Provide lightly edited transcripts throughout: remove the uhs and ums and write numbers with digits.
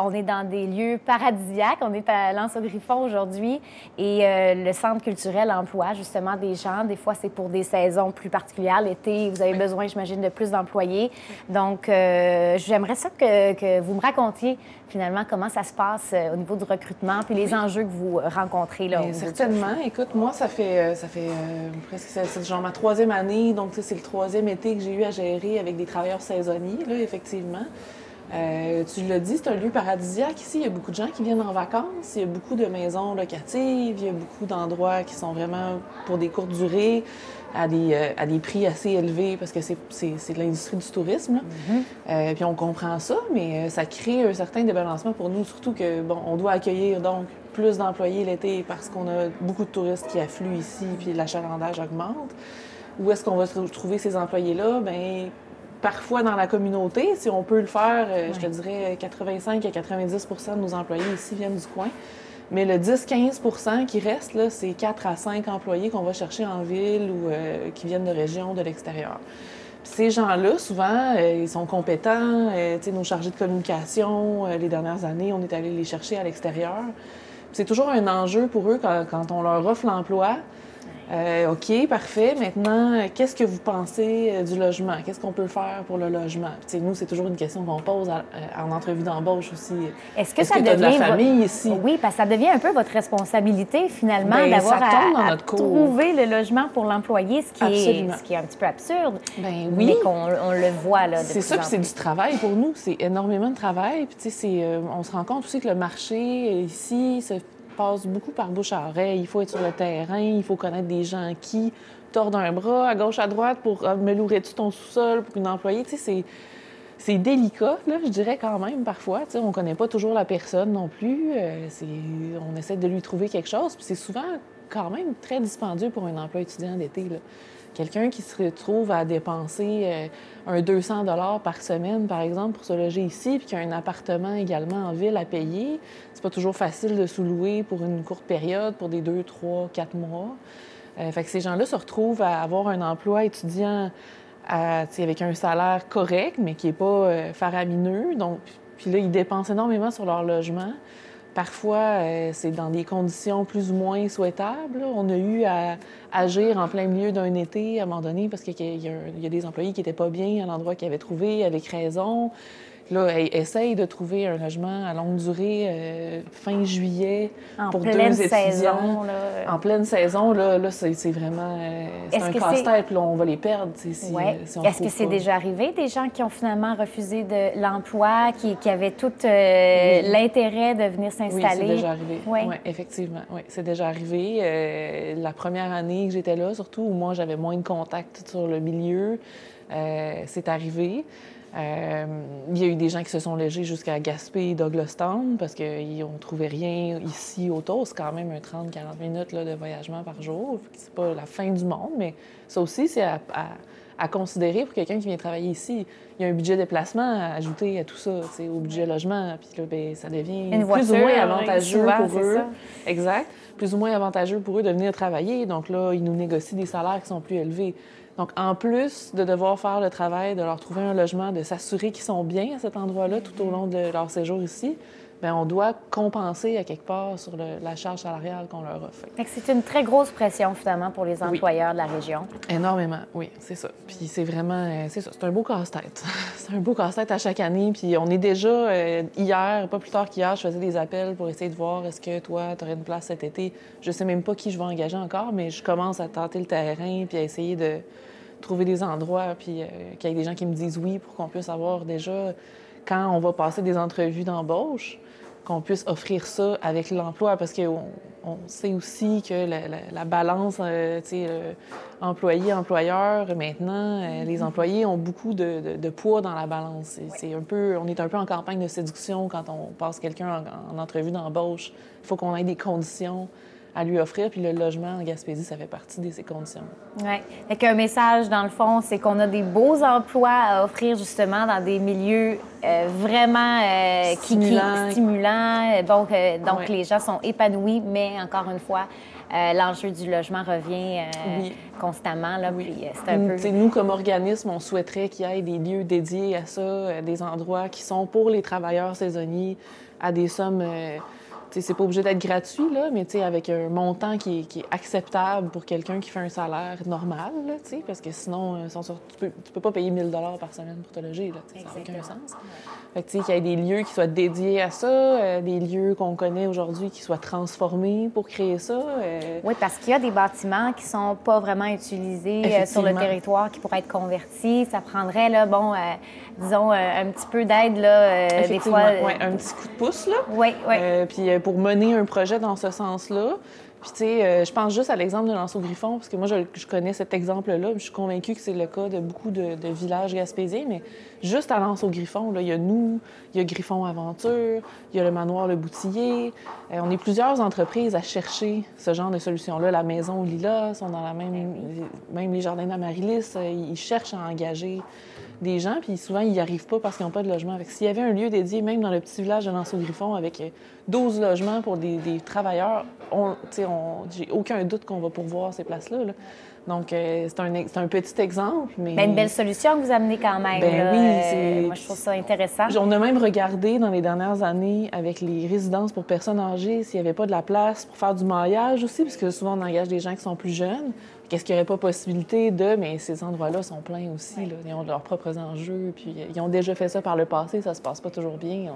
On est dans des lieux paradisiaques. On est à L'Anse-au-Griffon aujourd'hui et le centre culturel emploie justement des gens. Des fois, c'est pour des saisons plus particulières. L'été, vous avez besoin, j'imagine, de plus d'employés. Donc, j'aimerais ça que vous me racontiez finalement comment ça se passe au niveau du recrutement puis les enjeux que vous rencontrez là. Certainement. Écoute, moi, ça fait presque c'est genre ma 3e année. Donc, c'est le 3e été que j'ai eu à gérer avec des travailleurs saisonniers, là, effectivement. Tu l'as dit, c'est un lieu paradisiaque ici. Il y a beaucoup de gens qui viennent en vacances. Il y a beaucoup de maisons locatives. Il y a beaucoup d'endroits qui sont vraiment pour des courtes durées, à des prix assez élevés parce que c'est de l'industrie du tourisme. Puis on comprend ça, mais ça crée un certain débalancement pour nous, surtout que, bon, on doit accueillir donc plus d'employés l'été parce qu'on a beaucoup de touristes qui affluent ici puis l'achalandage augmente. Où est-ce qu'on va trouver ces employés-là? Bien, parfois dans la communauté, si on peut le faire, je te dirais 85 à 90 de nos employés ici viennent du coin. Mais le 10-15 qui reste, là, c'est 4 à 5 employés qu'on va chercher en ville ou qui viennent de régions de l'extérieur. Puis ces gens-là, souvent, ils sont compétents. Nos chargés de communication, les dernières années, on est allé les chercher à l'extérieur. C'est toujours un enjeu pour eux quand on leur offre l'emploi. OK, parfait. Maintenant, qu'est-ce que vous pensez du logement? Qu'est-ce qu'on peut faire pour le logement? Puis, nous, c'est toujours une question qu'on pose en entrevue d'embauche aussi. Est-ce que ça devient de la famille ici? Oui, parce que ça devient un peu votre responsabilité, finalement, d'avoir à trouver le logement pour l'employé, ce qui est un petit peu absurde. Bien, oui. Mais qu'on le voit, là, de c'est ça, puis c'est du travail pour nous. C'est énormément de travail. Puis, on se rend compte aussi que le marché ici passe beaucoup par bouche à oreille. Il faut être sur le terrain, il faut connaître des gens qui tordent un bras à gauche, à droite pour me louerais-tu ton sous-sol pour une employée. C'est délicat, là, je dirais quand même, parfois. On ne connaît pas toujours la personne non plus. On essaie de lui trouver quelque chose. Puis c'est souvent quand même très dispendieux pour un emploi étudiant d'été, là. Quelqu'un qui se retrouve à dépenser un 200 $ par semaine, par exemple, pour se loger ici, puis qui a un appartement également en ville à payer, c'est pas toujours facile de sous-louer pour une courte période, pour des 2, 3, 4 mois. Fait que ces gens-là se retrouvent à avoir un emploi étudiant avec un salaire correct, mais qui n'est pas faramineux. Donc, puis là, ils dépensent énormément sur leur logement. Parfois, c'est dans des conditions plus ou moins souhaitables. On a eu à agir en plein milieu d'un été, à un moment donné, parce qu'il y a des employés qui n'étaient pas bien à l'endroit qu'ils avaient trouvé, avec raison. Là, essaye de trouver un logement à longue durée fin juillet pour 2 étudiants. En pleine saison, là c'est vraiment c'est un casse-tête, puis là, on va les perdre. Est-ce que c'est déjà arrivé, des gens qui ont finalement refusé de l'emploi, qui avaient tout l'intérêt de venir s'installer? Oui, c'est déjà arrivé. Oui, effectivement. Oui, c'est déjà arrivé. La première année que j'étais là, surtout, où moi, j'avais moins de contacts sur le milieu, c'est arrivé. Il y a eu des gens qui se sont logés jusqu'à Gaspé et Douglastown parce qu'ils n'ont trouvé rien ici autour. C'est quand même un 30-40 minutes là, de voyagement par jour. C'est pas la fin du monde, mais ça aussi, c'est à considérer pour quelqu'un qui vient travailler ici. Il y a un budget déplacement à ajouter à tout ça, au budget logement. Puis là, bien, ça devient plus ou moins avantageux pour eux. Ça. Exact. Plus ou moins avantageux pour eux de venir travailler. Donc là, ils nous négocient des salaires qui sont plus élevés. Donc, en plus de devoir faire le travail, de leur trouver un logement, de s'assurer qu'ils sont bien à cet endroit-là tout au long de leur séjour ici, bien, on doit compenser à quelque part sur la charge salariale qu'on leur offre. C'est une très grosse pression, finalement, pour les employeurs de la région. Énormément, oui, c'est ça. Puis c'est vraiment, c'est ça, c'est un beau casse-tête. C'est un beau casse-tête à chaque année. Puis on est déjà, hier, pas plus tard qu'hier, je faisais des appels pour essayer de voir est-ce que toi, tu aurais une place cet été. Je sais même pas qui je vais engager encore, mais je commence à tenter le terrain puis à essayer de trouver des endroits, puis qu'il y ait des gens qui me disent oui pour qu'on puisse avoir déjà, quand on va passer des entrevues d'embauche, qu'on puisse offrir ça avec l'emploi, parce qu'on sait aussi que la balance, employé-employeur, maintenant, les employés ont beaucoup de poids dans la balance. On est un peu en campagne de séduction quand on passe quelqu'un en entrevue d'embauche. Il faut qu'on ait des conditions à lui offrir. Puis le logement en Gaspésie, ça fait partie de ces conditions. Oui. Fait qu'un message, dans le fond, c'est qu'on a des beaux emplois à offrir justement dans des milieux vraiment stimulants. Donc Ouais. les gens sont épanouis, mais encore une fois, l'enjeu du logement revient constamment. Là, Oui. puis, c'est un peu... Nous, comme organisme, on souhaiterait qu'il y ait des lieux dédiés à ça, des endroits qui sont pour les travailleurs saisonniers à des sommes... c'est pas obligé d'être gratuit, là, mais avec un montant qui est acceptable pour quelqu'un qui fait un salaire normal, là, parce que sinon, tu peux pas payer 1 000 $ par semaine pour te loger. Là, ça n'a aucun sens. Fait que, qu'il y ait des lieux qui soient dédiés à ça, des lieux qu'on connaît aujourd'hui qui soient transformés pour créer ça. Oui, parce qu'il y a des bâtiments qui sont pas vraiment utilisés sur le territoire, qui pourraient être convertis. Ça prendrait, là, disons, un petit peu d'aide, là, des fois. Oui, un petit coup de pouce, là. Oui, oui. Puis pour mener un projet dans ce sens-là. Puis, tu sais, je pense juste à l'exemple de Lanceau-Griffon, parce que moi, je connais cet exemple-là. Je suis convaincue que c'est le cas de beaucoup de villages gaspésiens, mais juste à Lanceau-Griffon, là, il y a nous, il y a Griffon Aventure, il y a le manoir Le Boutillier. On est plusieurs entreprises à chercher ce genre de solution-là. La Maison aux Lilas sont dans la même les Jardins d'Amaryllis, ils cherchent à engager des gens, puis souvent, ils n'y arrivent pas parce qu'ils n'ont pas de logement. S'il y avait un lieu dédié, même dans le petit village de Lanceau-Griffon, avec 12 logements pour des travailleurs, j'ai aucun doute qu'on va pourvoir ces places-là. Là. Donc, c'est un petit exemple, mais... Bien, une belle solution que vous amenez quand même. Ben oui, moi, je trouve ça intéressant. On a même regardé dans les dernières années avec les résidences pour personnes âgées s'il n'y avait pas de la place pour faire du maillage aussi, parce que souvent, on engage des gens qui sont plus jeunes. Qu'est-ce qu'il n'y aurait pas possibilité de... Mais ces endroits-là sont pleins aussi. Là. Ils ont leurs propres enjeux, puis ils ont déjà fait ça par le passé, ça se passe pas toujours bien.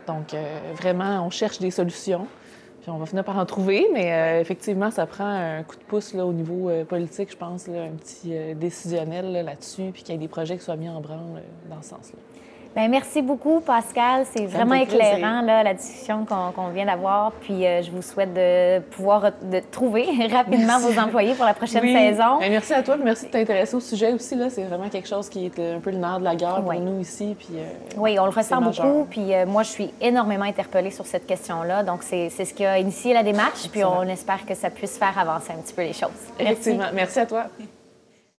Donc, vraiment, on cherche des solutions. Puis on va finir par en trouver, mais effectivement, ça prend un coup de pouce là, au niveau politique, je pense, là, un petit décisionnel là-dessus, puis qu'il y ait des projets qui soient mis en branle dans ce sens-là. Bien, merci beaucoup, Pascal. C'est vraiment éclairant, là, la discussion qu'on vient d'avoir. Puis je vous souhaite de pouvoir trouver rapidement vos employés pour la prochaine saison. Bien, merci à toi. Merci de t'intéresser au sujet aussi. Là. C'est vraiment quelque chose qui est un peu le nerf de la guerre pour nous ici. Puis, oui, on le ressent beaucoup. Puis moi, je suis énormément interpellée sur cette question-là. Donc, c'est ce qui a initié la démarche. Puis on espère que ça puisse faire avancer un petit peu les choses. Effectivement. Merci à toi.